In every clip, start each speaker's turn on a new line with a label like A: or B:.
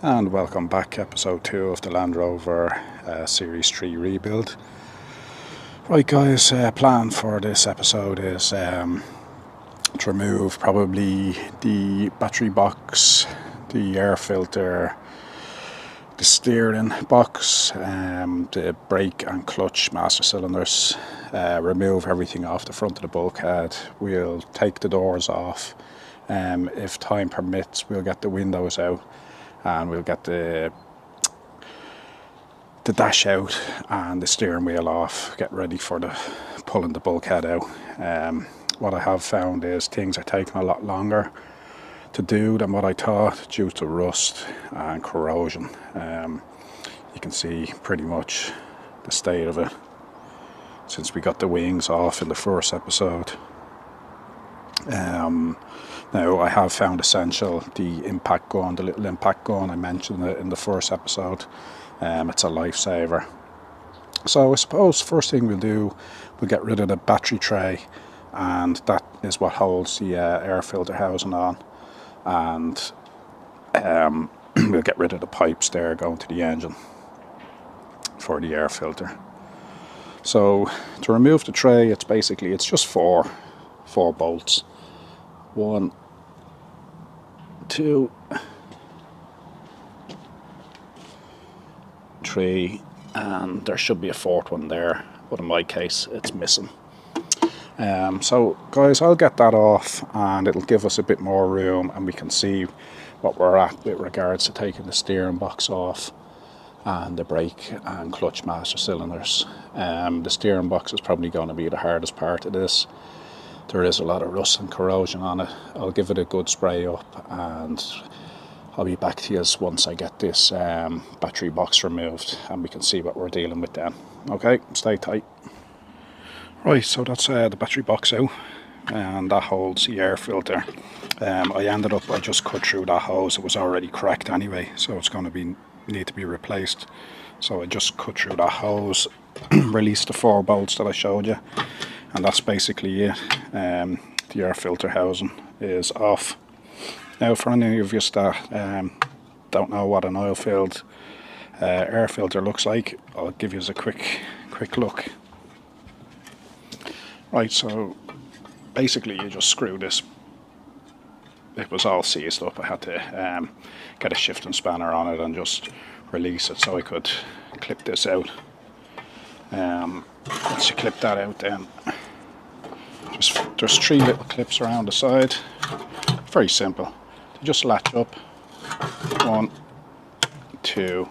A: And welcome back, episode 2 of the Land Rover Series 3 rebuild. Right guys, plan for this episode is to remove probably the battery box, the air filter, the steering box, the brake and clutch master cylinders, remove everything off the front of the bulkhead. We'll take the doors off. If time permits, we'll get the windows out and we'll get the dash out and the steering wheel off, get ready for the pulling the bulkhead out. What I have found is things are taking a lot longer to do than what I thought due to rust and corrosion. You can see pretty much the state of it since we got the wings off in the first episode. Now I have found essential the impact gun, the little impact gun. I mentioned it in the first episode. It's a lifesaver. So I suppose first thing we'll do, we'll get rid of the battery tray, and that is what holds the air filter housing on, and we'll get rid of the pipes there going to the engine for the air filter. So to remove the tray, it's just four bolts. 1, 2, 3, and there should be a fourth one there, but in my case it's missing. So guys, I'll get that off and it'll give us a bit more room and we can see what we're at with regards to taking the steering box off and the brake and clutch master cylinders. The steering box is probably going to be the hardest part of this. There is a lot of rust and corrosion on it. I'll give it a good spray up and I'll be back to you once I get this battery box removed and we can see what we're dealing with then. Okay, stay tight. Right, so that's the battery box out, and that holds the air filter. I just cut through that hose. It was already cracked anyway, so it's going to need to be replaced. So I just cut through that hose, released the 4 bolts that I showed you, and that's basically it. The air filter housing is off. Now for any of you that don't know what an oil-filled air filter looks like, I'll give you a quick look. Right, so basically you just screw this. It was all seized up. I had to get a shifting spanner on it and just release it so I could clip this out. Once you clip that out, then there's 3 little clips around the side. Very simple. They just latch up. 1, 2,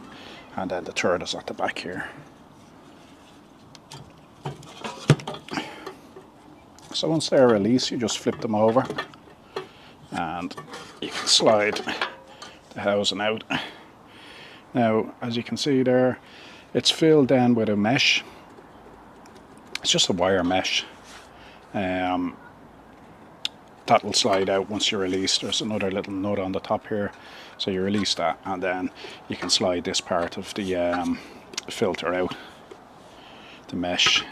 A: and then the third is at the back here. So once they're released, you just flip them over and you can slide the housing out. Now, as you can see there, it's filled in with a mesh. It's just a wire mesh. That will slide out once you release. There's another little nut on the top here, so you release that and then you can slide this part of the filter out, the mesh.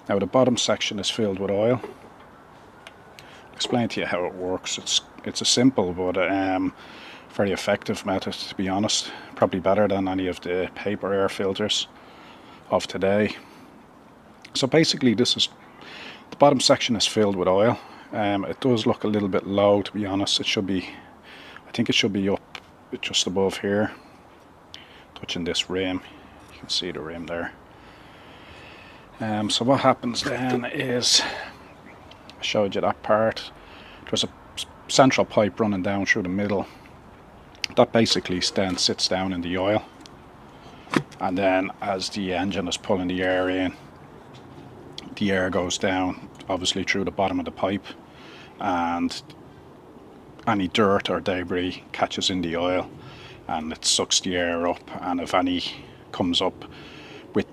A: Now the bottom section is filled with oil. I'll explain to you how it works. It's a simple but very effective method, to be honest. Probably better than any of the paper air filters of today. So basically the bottom section is filled with oil. It does look a little bit low, to be honest. I think it should be up just above here, touching this rim. You can see the rim there. So what happens then is, I showed you that part. There's a central pipe running down through the middle. That basically then sits down in the oil, and then as the engine is pulling the air in, the air goes down obviously through the bottom of the pipe, and any dirt or debris catches in the oil and it sucks the air up, and if any comes up with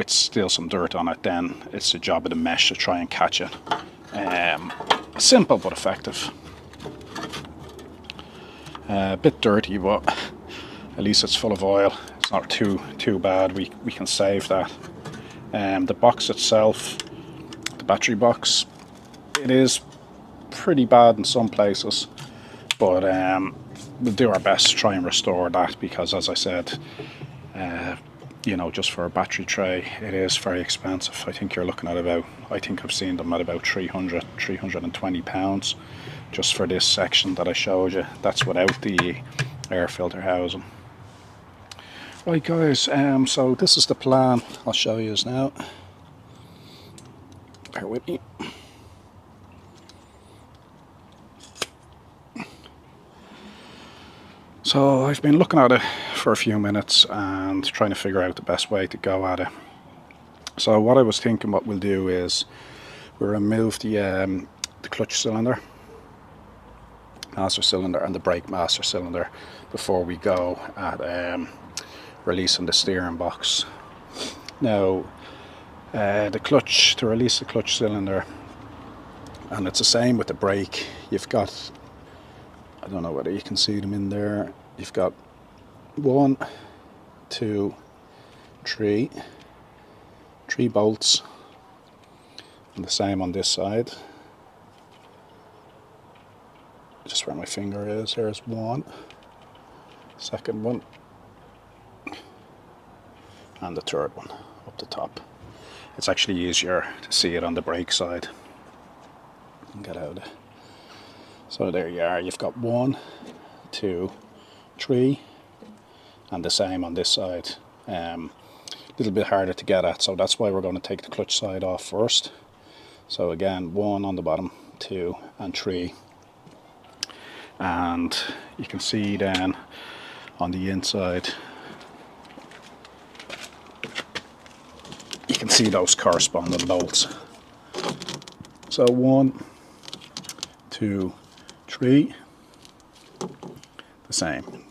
A: still some dirt on it, then it's the job of the mesh to try and catch it. Simple but effective. A bit dirty, but at least it's full of oil. It's not too bad. We can save that. The box itself, the battery box, it is pretty bad in some places, but we'll do our best to try and restore that, because as I said, you know, just for a battery tray, it is very expensive. I think you're looking at about, I think I've seen them at about £320 just for this section that I showed you. That's without the air filter housing. Right guys, so this is the plan. I'll show you now. Bear with me. So I've been looking at it for a few minutes and trying to figure out the best way to go at it. So what I was thinking what we'll do is we'll remove the clutch cylinder, master cylinder, and the brake master cylinder before we go at releasing the steering box. Now the clutch, to release the clutch cylinder, and it's the same with the brake, you've got, I don't know whether you can see them in there, you've got 1, 2, 3 bolts, and the same on this side. Just where my finger is, there's one, second one, and the third one up the top. It's actually easier to see it on the brake side. Get out of it. So there you are, you've got 1, 2, 3, and the same on this side. A little bit harder to get at, so that's why we're going to take the clutch side off first. So again, 1 on the bottom, 2 and 3. And you can see then on the inside, you can see those corresponding bolts. So 1, 2, 3, the same,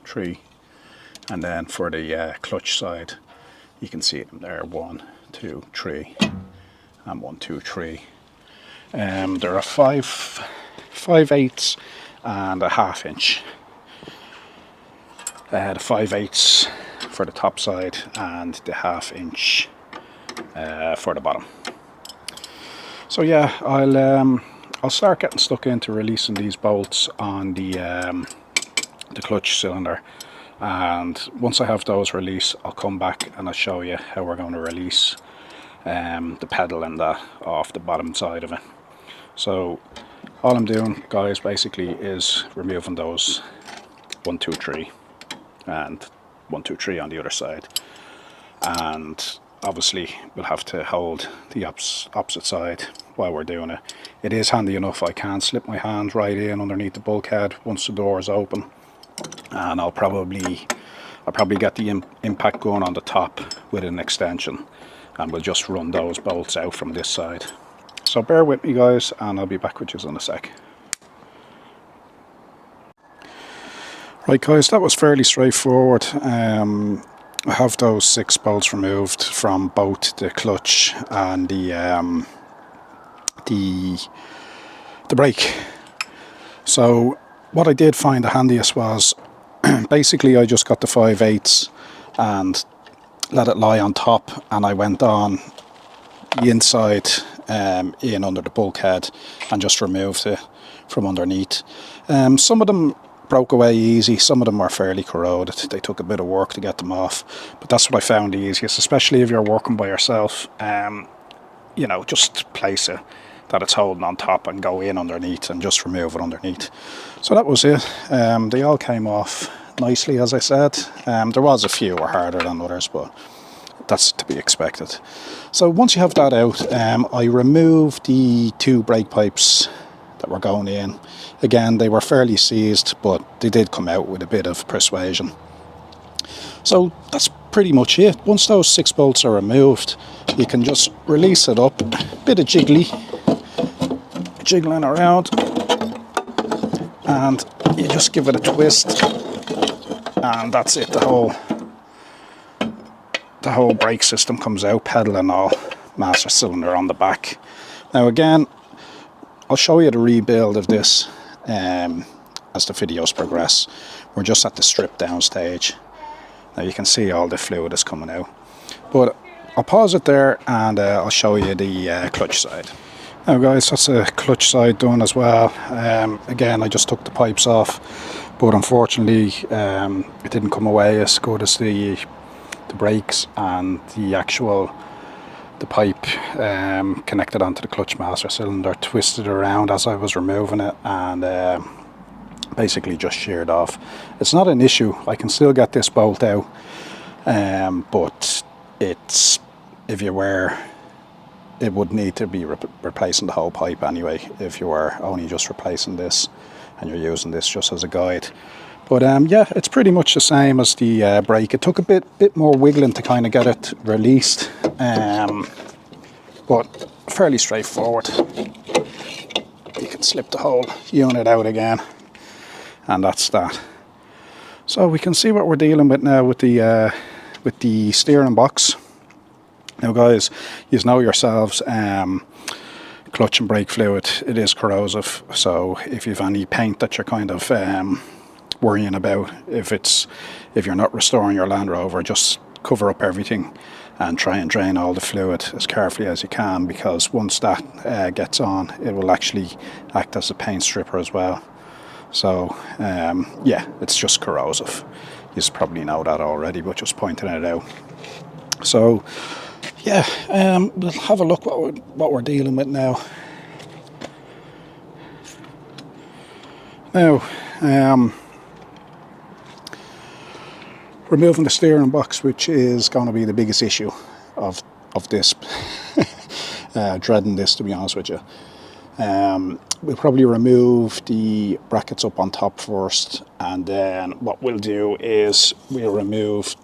A: 3, and then for the clutch side, you can see them there, 1, 2, 3, and 1, 2, 3. There are 5/8 and a 1/2 inch. The 5/8 for the top side and the 1/2 inch for the bottom. So yeah, I'll start getting stuck into releasing these bolts on the clutch cylinder, and once I have those released, I'll come back and I'll show you how we're going to release the pedal and that off the bottom side of it. So all I'm doing, guys, basically is removing those 1, 2, 3 and 1, 2, 3 on the other side, and obviously we'll have to hold the opposite side while we're doing it. It is handy enough, I can slip my hand right in underneath the bulkhead once the door is open, and I'll probably get the impact going on the top with an extension, and we'll just run those bolts out from this side. So bear with me guys, and I'll be back with you in a sec. Right guys, that was fairly straightforward. I have those 6 bolts removed from both the clutch and the brake. So what I did find the handiest was basically I just got the 5/8 and let it lie on top, and I went on the inside in under the bulkhead and just removed it from underneath. Some of them broke away easy, some of them are fairly corroded. They took a bit of work to get them off, but that's what I found the easiest, especially if you're working by yourself. You know, just place it that it's holding on top and go in underneath and just remove it underneath. So that was it. They all came off nicely, as I said. There was a few were harder than others, but that's to be expected. So once you have that out, I removed the 2 brake pipes that were going in. Again, they were fairly seized, but they did come out with a bit of persuasion. So that's pretty much it. Once those 6 bolts are removed, you can just release it up, bit of jiggling around, and you just give it a twist, and that's it. The whole brake system comes out, pedal and all, master cylinder on the back. Now again, I'll show you the rebuild of this as the videos progress. We're just at the strip down stage. Now you can see all the fluid is coming out, but I'll pause it there and I'll show you the clutch side. Now guys, that's the clutch side done as well. Again, I just took the pipes off, but unfortunately it didn't come away as good as the brakes, and the pipe connected onto the clutch master cylinder twisted around as I was removing it, and basically just sheared off. It's not an issue, I can still get this bolt out, but it's, if you were, it would need to be replacing the whole pipe anyway, if you were only just replacing this and you're using this just as a guide. But yeah, it's pretty much the same as the brake. It took a bit more wiggling to kind of get it released, but fairly straightforward. You can slip the whole unit out again, and that's that. So we can see what we're dealing with now with the steering box. Now guys, you know yourselves, clutch and brake fluid, it is corrosive, so if you've any paint that you're kind of worrying about, if you're not restoring your Land Rover, just cover up everything and try and drain all the fluid as carefully as you can, because once that gets on, it will actually act as a paint stripper as well. So yeah, it's just corrosive. You probably know that already, but just pointing it out. So yeah, we'll have a look what we're dealing with now. Now, removing the steering box, which is going to be the biggest issue of this. Dreading this, to be honest with you. We'll probably remove the brackets up on top first, and then what we'll do is we'll remove,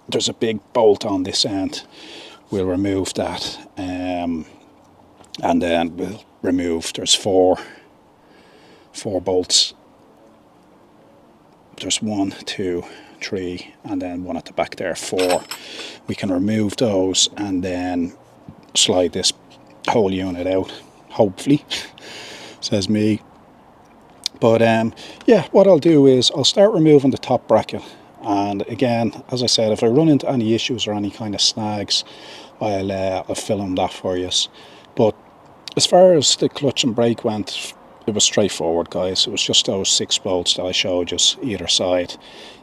A: there's a big bolt on this end, we'll remove that, and then we'll remove, there's four bolts. There's 1, 2, 3, and then one at the back there, 4. We can remove those and then slide this whole unit out, hopefully, says me. But yeah, what I'll do is I'll start removing the top bracket, and again, as I said, if I run into any issues or any kind of snags, I'll film that for you. But as far as the clutch and brake went, it was straightforward, guys. It was just those 6 bolts that I showed you either side,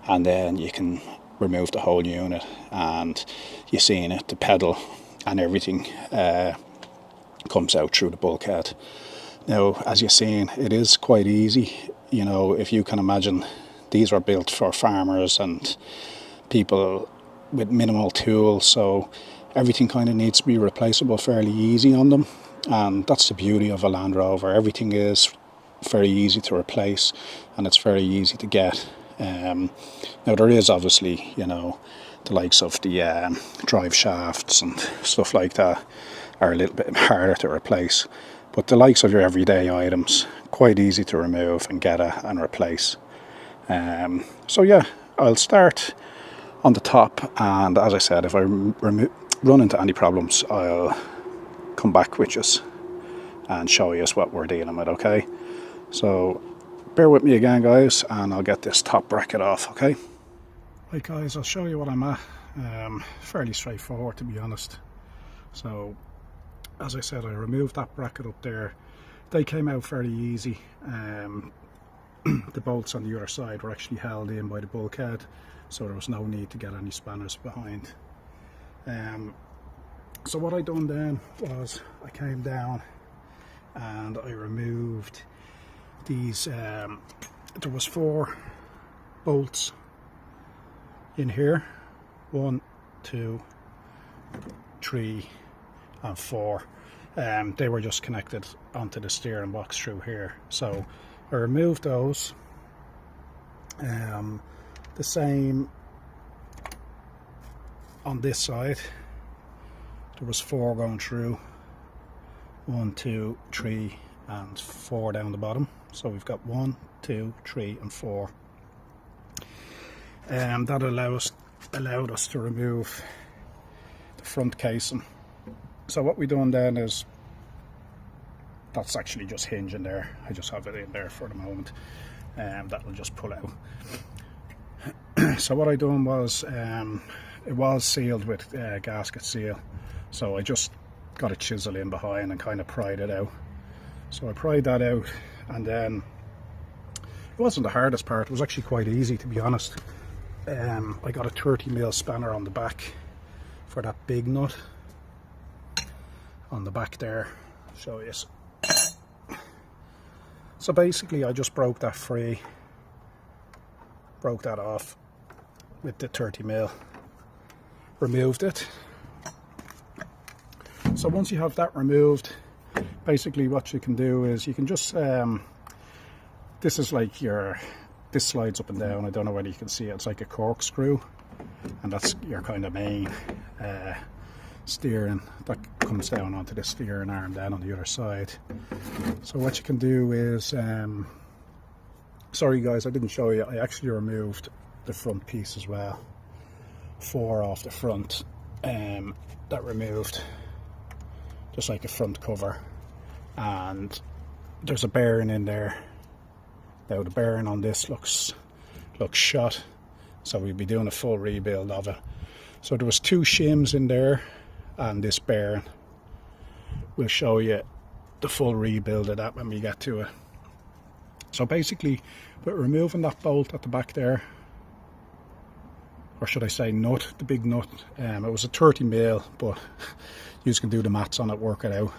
A: and then you can remove the whole unit, and you seen it, the pedal and everything comes out through the bulkhead. Now, as you've seen, it is quite easy. You know, if you can imagine, these were built for farmers and people with minimal tools, so everything kind of needs to be replaceable fairly easy on them. And that's the beauty of a Land Rover. Everything is very easy to replace, and it's very easy to get. Now there is obviously, you know, the likes of the drive shafts and stuff like that are a little bit harder to replace, but the likes of your everyday items, quite easy to remove and get and replace. So yeah, I'll start on the top, and as I said, if I run into any problems, I'll come back with us and show you what we're dealing with, okay? So bear with me again, guys, and I'll get this top bracket off, okay? Right, guys, I'll show you what I'm at. Fairly straightforward, to be honest. So as I said, I removed that bracket up there. They came out fairly easy. The bolts on the other side were actually held in by the bulkhead, so there was no need to get any spanners behind. So what I done then was I came down and I removed these, there was 4 bolts in here, 1, 2, 3 and 4. They were just connected onto the steering box through here, so I removed those. The same on this side. There was 4 going through, 1, 2, 3 and 4 down the bottom, so we've got 1, 2, 3 and 4. That allowed us to remove the front casing. So what we done then is, that's actually just hinging there, I just have it in there for the moment, that will just pull out. So what I done was, it was sealed with gasket seal, so I just got a chisel in behind and kind of pried it out. So I pried that out, and then It wasn't the hardest part, it was actually quite easy, to be honest. I got a 30mm spanner on the back for that big nut on the back there. Show you. So basically I just broke that free, broke that off with the 30mm, removed it. So once you have that removed, basically what you can do is you can just, this is like this slides up and down, I don't know whether you can see it, it's like a corkscrew, and that's your kind of main steering that comes down onto the steering arm down on the other side. So what you can do is, sorry guys, I didn't show you, I actually removed the front piece as well, 4 off the front, that removed, just like a front cover, and there's a bearing in there. Now the bearing on this looks shot, so we'll be doing a full rebuild of it. So there was 2 shims in there and this bearing. We'll show you the full rebuild of that when we get to it. So basically, with removing that bolt at the back there, or should I say nut, the big nut, it was a 30mm, but you can do the maths on it, work it out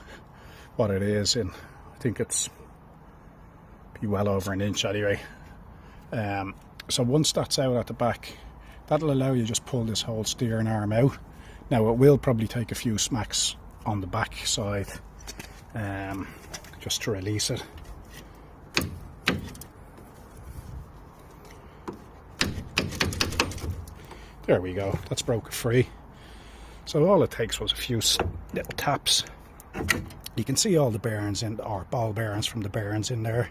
A: what it is, and I think it's be well over an inch anyway. So once that's out at the back, that'll allow you to just pull this whole steering arm out. Now it will probably take a few smacks on the back side, just to release it. There we go, that's broken free. So all it takes was a few little taps. You can see all the bearings in, or ball bearings from the bearings in there.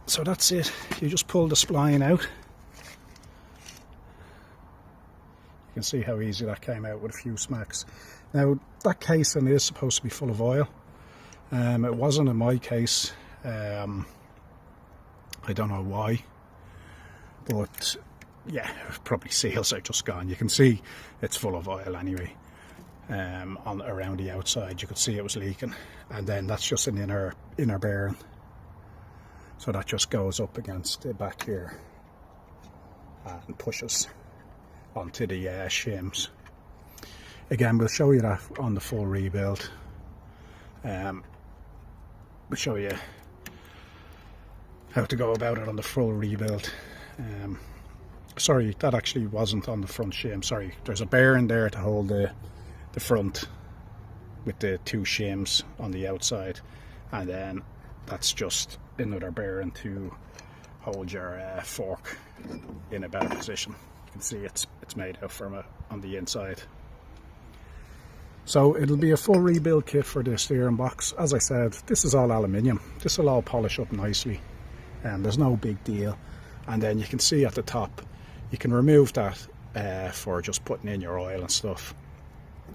A: So that's it, you just pull the spline out. You can see how easy that came out with a few smacks. Now that casing is supposed to be full of oil. It wasn't in my case. I don't know why, but yeah, probably seals are just gone. You can see it's full of oil anyway. On around the outside you could see it was leaking, and then that's just an inner bearing, so that just goes up against the back here and pushes onto the shims. Again, we'll show you that on the full rebuild. We'll show you how to go about it on the full rebuild. Sorry, that actually wasn't on the front shim, sorry. There's a bearing there to hold the front with the 2 shims on the outside, and then that's just another bearing to hold your fork in a better position. You can see it's made out from on the inside. So it'll be a full rebuild kit for the steering box. As I said, this is all aluminium. This will all polish up nicely, and there's no big deal. And then you can see at the top, you can remove that for just putting in your oil and stuff.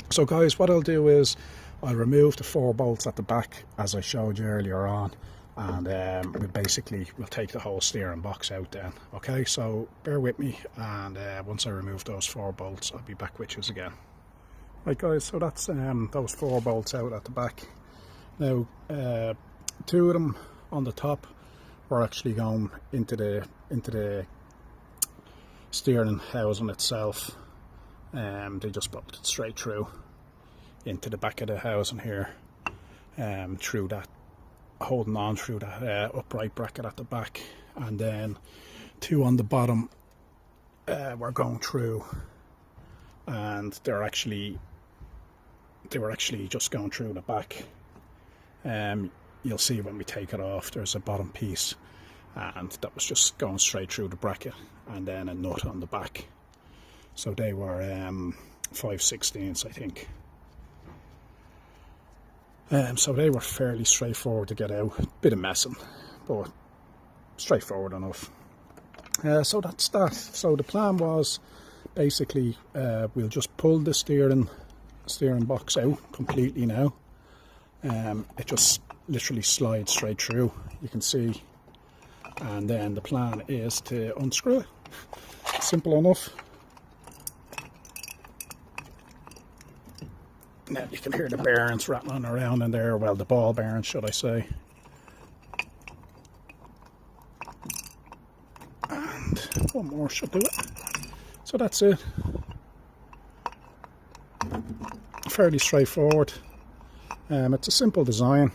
A: So guys, what I'll do is I'll remove the 4 bolts at the back as I showed you earlier on, and we'll take the whole steering box out then. Okay, so bear with me, and once I remove those 4 bolts I'll be back with you again. Right guys, so that's those 4 bolts out at the back. Now 2 of them on the top were actually going into the steering housing itself. They just bolted straight through into the back of the housing here, through that, holding on through that upright bracket at the back, and then 2 on the bottom were going through, and they were actually just going through the back. You'll see when we take it off, there's a bottom piece, and that was just going straight through the bracket, and then a nut on the back. So they were 5/16, I think. So they were fairly straightforward to get out. Bit of messing, but straightforward enough. So that's that. So the plan was basically we'll just pull the steering box out completely now. It just literally slides straight through, you can see. And then the plan is to unscrew it. Simple enough. Now you can hear the bearings rattling around in there, well, the ball bearings should I say. and one more should do it. So that's it. Fairly straightforward. It's a simple design.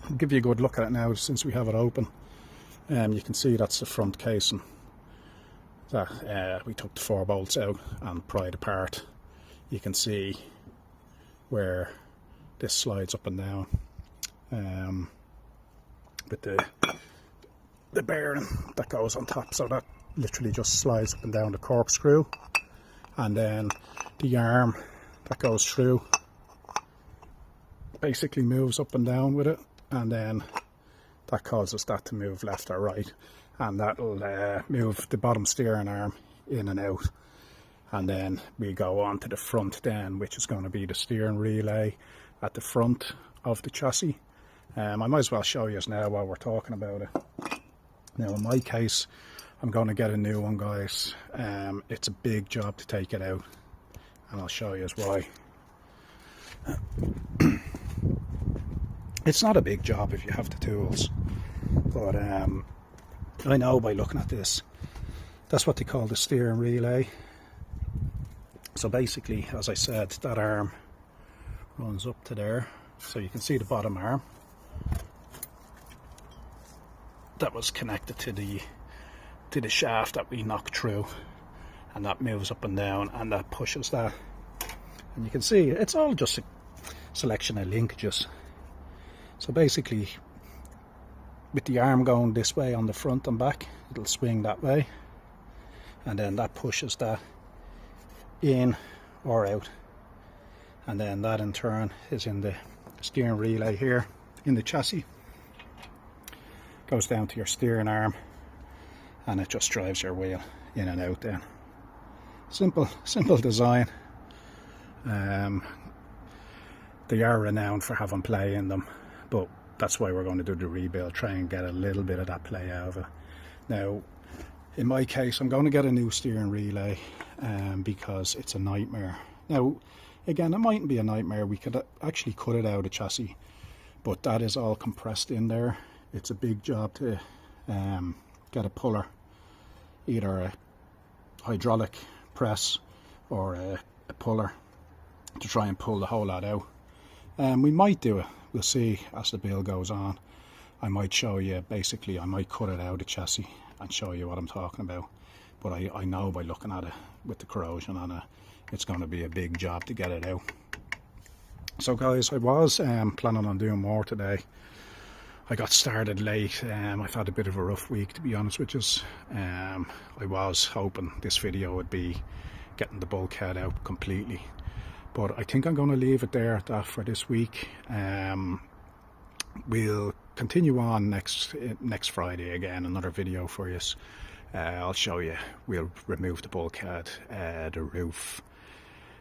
A: I'll give you a good look at it now since we have it open. You can see that's the front casing that we took the 4 bolts out and pried apart. You can see where this slides up and down with the bearing that goes on top, so that literally just slides up and down the corkscrew, and then the arm that goes through basically moves up and down with it, and then that causes that to move left or right, and that'll move the bottom steering arm in and out. And then we go on to the front then, which is going to be the steering relay at the front of the chassis. I might as well show you now while we're talking about it. Now in my case, I'm going to get a new one, guys. It's a big job to take it out, and I'll show you why. It's not a big job if you have the tools, but I know by looking at this, that's what they call the steering relay. So basically, as I said, that arm runs up to there, so you can see the bottom arm that was connected to the shaft that we knocked through, and that moves up and down, and that pushes that. And you can see it's all just a selection of linkages. So basically, with the arm going this way on the front and back, it'll swing that way, and then that pushes that in or out, and then that in turn is in the steering relay here in the chassis, goes down to your steering arm, and it just drives your wheel in and out then. Simple design. They are renowned for having play in them, but that's why we're going to do the rebuild, try and get a little bit of that play out of it. Now in my case, I'm going to get a new steering relay because it's a nightmare. Now again, it mightn't be a nightmare, we could actually cut it out of the chassis, but that is all compressed in there. It's a big job to get a puller, either a hydraulic press or a puller, to try and pull the whole lot out. We might do it, we'll see as the build goes on. I might show you, basically I might cut it out of the chassis and show you what I'm talking about, but I know by looking at it with the corrosion on it, it's going to be a big job to get it out. So guys, I was planning on doing more today. I got started late. I've had a bit of a rough week, to be honest with you. I was hoping this video would be getting the bulkhead out completely, but I think I'm going to leave it there at that for this week. We'll continue on next Friday again, another video for you. I'll show you. We'll remove the bulkhead, the roof,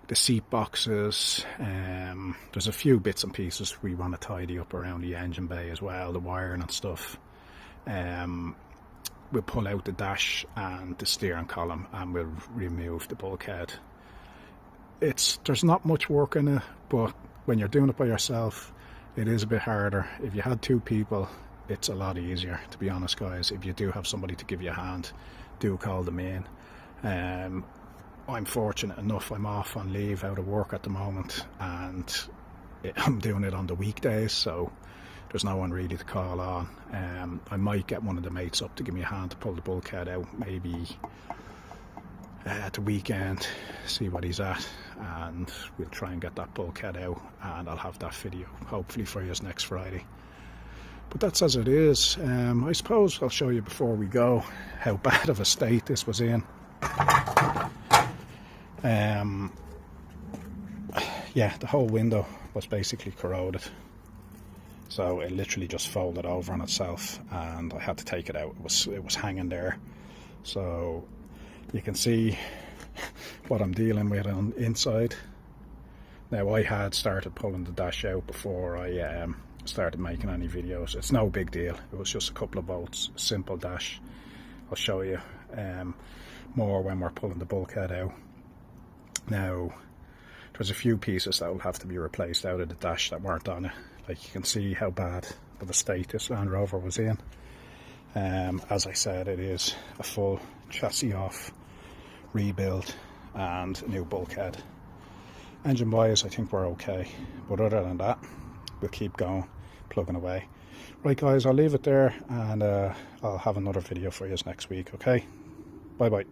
A: the seat boxes. There's a few bits and pieces we want to tidy up around the engine bay as well, the wiring and stuff. We'll pull out the dash and the steering column, and we'll remove the bulkhead. There's not much work in it, but when you're doing it by yourself, it is a bit harder. If you had 2 people, it's a lot easier, to be honest, guys. If you do have somebody to give you a hand, do call them in. I'm fortunate enough, I'm off on leave out of work at the moment, and I'm doing it on the weekdays, so there's no one really to call on. I might get one of the mates up to give me a hand to pull the bulkhead out, maybe at the weekend, see what he's at, and we'll try and get that bulkhead out, and I'll have that video hopefully for you next Friday. But that's as it is. I suppose I'll show you before we go how bad of a state this was in. Yeah, the whole window was basically corroded, so it literally just folded over on itself, and I had to take it out. It was hanging there, so you can see what I'm dealing with on inside. Now, I had started pulling the dash out before I started making any videos. It's no big deal, it was just a couple of bolts, a simple dash. I'll show you more when we're pulling the bulkhead out. Now, there's a few pieces that will have to be replaced out of the dash that weren't on it. Like, you can see how bad of a state this Land Rover was in. As I said, it is a full chassis off rebuild and a new bulkhead. Engine wise, I think we're okay, but other than that, we'll keep going, plugging away. Right guys, I'll leave it there, and I'll have another video for you next week. Okay, bye bye.